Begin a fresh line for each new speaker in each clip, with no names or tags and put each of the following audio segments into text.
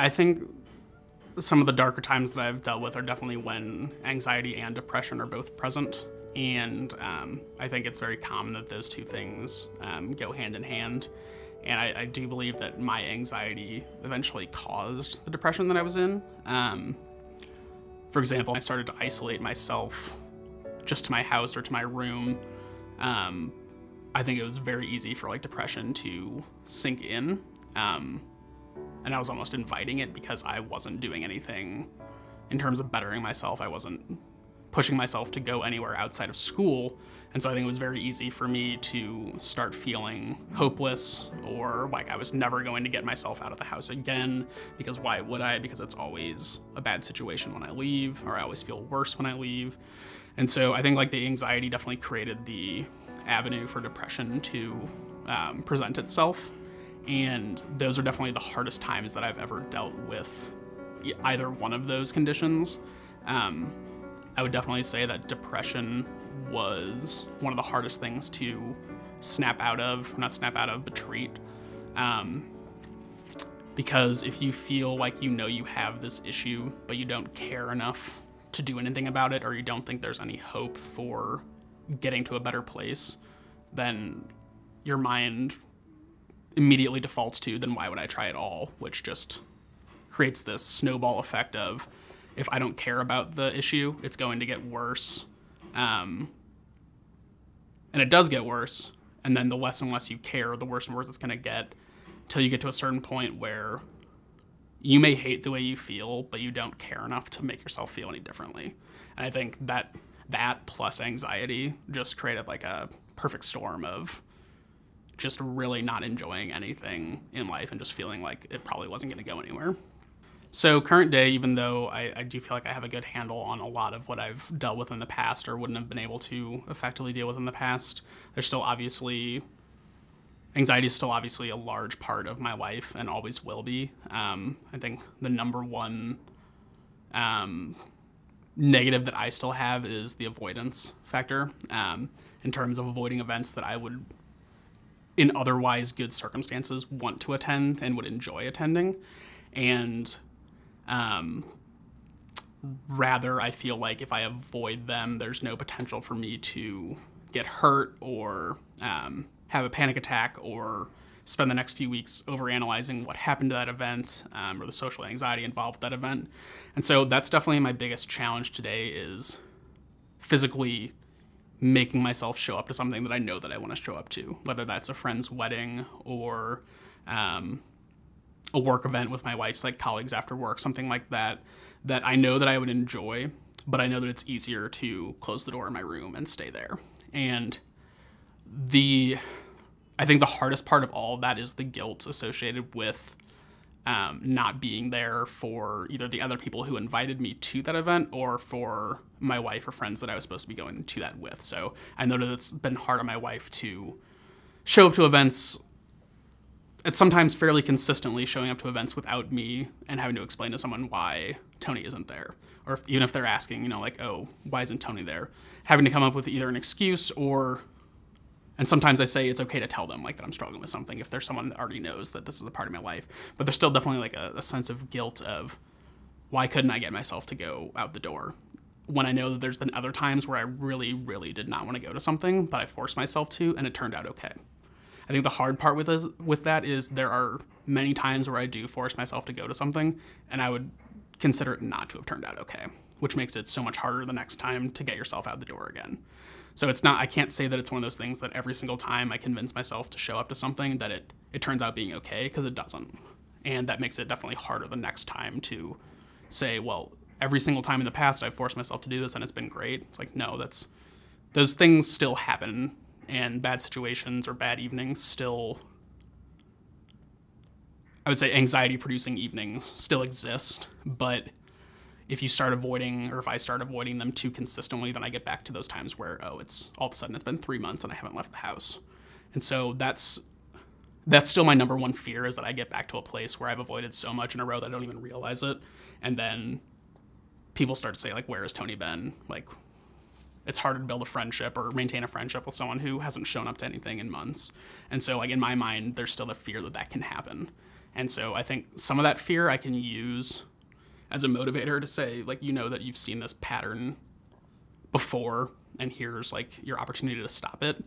I think some of the darker times that I've dealt with are definitely when anxiety and depression are both present. And I think it's very common that those two things go hand in hand. And I do believe that my anxiety eventually caused the depression that I was in. For example, I started to isolate myself just to my house or to my room. I think it was very easy for like depression to sink in. And I was almost inviting it because I wasn't doing anything in terms of bettering myself. I wasn't pushing myself to go anywhere outside of school. And so I think it was very easy for me to start feeling hopeless, or like I was never going to get myself out of the house again, because why would I? Because it's always a bad situation when I leave, or I always feel worse when I leave. And so I think like the anxiety definitely created the avenue for depression to present itself. And those are definitely the hardest times that I've ever dealt with either one of those conditions. I would definitely say that depression was one of the hardest things to snap out of, not snap out of, but treat. Because if you feel like you know you have this issue, but you don't care enough to do anything about it, or you don't think there's any hope for getting to a better place, then your mind immediately defaults to, then why would I try at all? Which just creates this snowball effect of, if I don't care about the issue, it's going to get worse. And it does get worse. And then the less and less you care, the worse and worse it's going to get, till you get to a certain point where you may hate the way you feel, but you don't care enough to make yourself feel any differently. And I think that plus anxiety just created like a perfect storm of just really not enjoying anything in life and just feeling like it probably wasn't going to go anywhere. So current day, even though I do feel like I have a good handle on a lot of what I've dealt with in the past or wouldn't have been able to effectively deal with in the past, there's still obviously, anxiety is still obviously a large part of my life and always will be. I think the number one negative that I still have is the avoidance factor, in terms of avoiding events that I would, in otherwise good circumstances, want to attend and would enjoy attending. And rather, I feel like if I avoid them, there's no potential for me to get hurt or have a panic attack or spend the next few weeks overanalyzing what happened to that event, or the social anxiety involved with that event. And so that's definitely my biggest challenge today, is physically making myself show up to something that I know that I want to show up to, whether that's a friend's wedding or a work event with my wife's like colleagues after work, something like that, that I know that I would enjoy, but I know that it's easier to close the door in my room and stay there. And I think the hardest part of all of that is the guilt associated with not being there for either the other people who invited me to that event or for my wife or friends that I was supposed to be going to that with. So I know that it's been hard on my wife to show up to events. It's sometimes fairly consistently showing up to events without me and having to explain to someone why Tony isn't there. Or even if they're asking, like, oh, why isn't Tony there? Having to come up with either an excuse or, and sometimes I say it's okay to tell them like that I'm struggling with something if there's someone that already knows that this is a part of my life. But there's still definitely like a sense of guilt of, why couldn't I get myself to go out the door? When I know that there's been other times where I really, really did not want to go to something, but I forced myself to, and it turned out okay. I think the hard part with that is there are many times where I do force myself to go to something, and I would consider it not to have turned out okay, which makes it so much harder the next time to get yourself out the door again. So it's not, I can't say that it's one of those things that every single time I convince myself to show up to something that it turns out being okay, because it doesn't. And that makes it definitely harder the next time to say, well, every single time in the past I've forced myself to do this and it's been great. It's like, no, those things still happen. And bad situations or bad evenings still, I would say anxiety-producing evenings still exist, but if you start avoiding, or if I start avoiding them too consistently, then I get back to those times where, oh, it's all of a sudden it's been 3 months and I haven't left the house. And so that's still my number one fear, is that I get back to a place where I've avoided so much in a row that I don't even realize it. And then people start to say, like, where has Tony been? Like, it's harder to build a friendship or maintain a friendship with someone who hasn't shown up to anything in months. And so, like, in my mind, there's still the fear that that can happen. And so I think some of that fear I can use as a motivator to say, like, that you've seen this pattern before, and here's like your opportunity to stop it.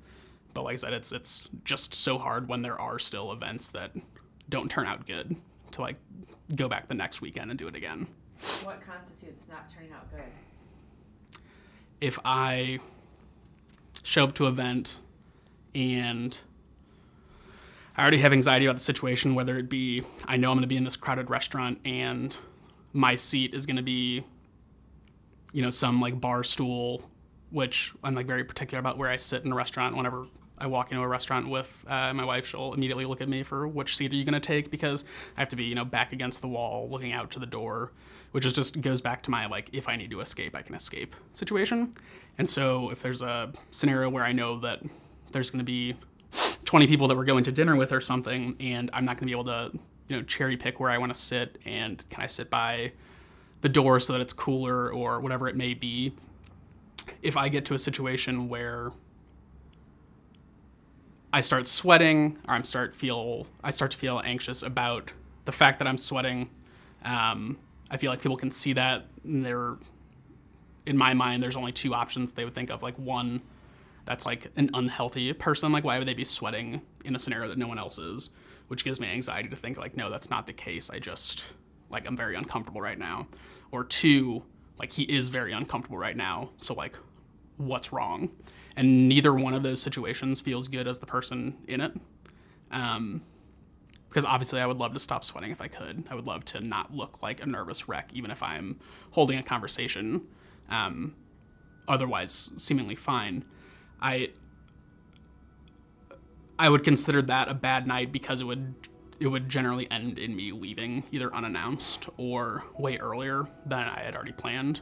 But like I said, it's just so hard when there are still events that don't turn out good to like go back the next weekend and do it again.
What constitutes not turning out good?
If I show up to an event and I already have anxiety about the situation, whether it be I know I'm going to be in this crowded restaurant and my seat is going to be, some like bar stool, which I'm like very particular about where I sit in a restaurant. Whenever I walk into a restaurant with my wife, she'll immediately look at me for which seat are you going to take, because I have to be, back against the wall looking out to the door, which is just goes back to my like, if I need to escape, I can escape situation. And so if there's a scenario where I know that there's going to be 20 people that we're going to dinner with or something, and I'm not going to be able to, cherry pick where I want to sit, and can I sit by the door so that it's cooler or whatever it may be. If I get to a situation where I start sweating, or I start to feel anxious about the fact that I'm sweating, I feel like people can see that. In my mind, there's only two options they would think of. Like, one, that's like an unhealthy person. Like, why would they be sweating in a scenario that no one else is? Which gives me anxiety to think like, no, that's not the case. I'm very uncomfortable right now. Or two, like, he is very uncomfortable right now. So like, what's wrong? And neither one of those situations feels good as the person in it. Because obviously I would love to stop sweating if I could. I would love to not look like a nervous wreck, even if I'm holding a conversation, otherwise seemingly fine. I would consider that a bad night because it would generally end in me leaving either unannounced or way earlier than I had already planned.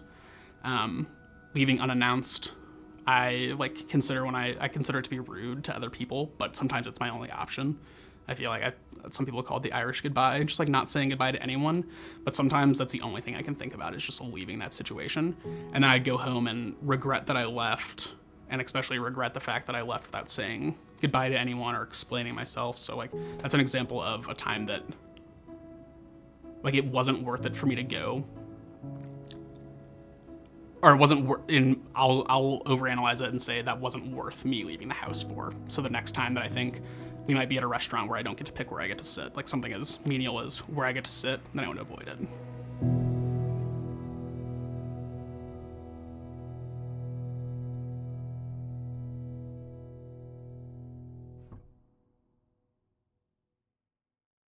Leaving unannounced, I consider it to be rude to other people, but sometimes it's my only option. I feel like some people call it the Irish goodbye, just like not saying goodbye to anyone. But sometimes that's the only thing I can think about is just leaving that situation. And then I'd go home and regret that I left, and especially regret the fact that I left without saying goodbye to anyone or explaining myself. So like, that's an example of a time that like it wasn't worth it for me to go. Or it wasn't I'll overanalyze it and say that wasn't worth me leaving the house for. So the next time that I think we might be at a restaurant where I don't get to pick where I get to sit, like something as menial as where I get to sit, then I want to avoid it.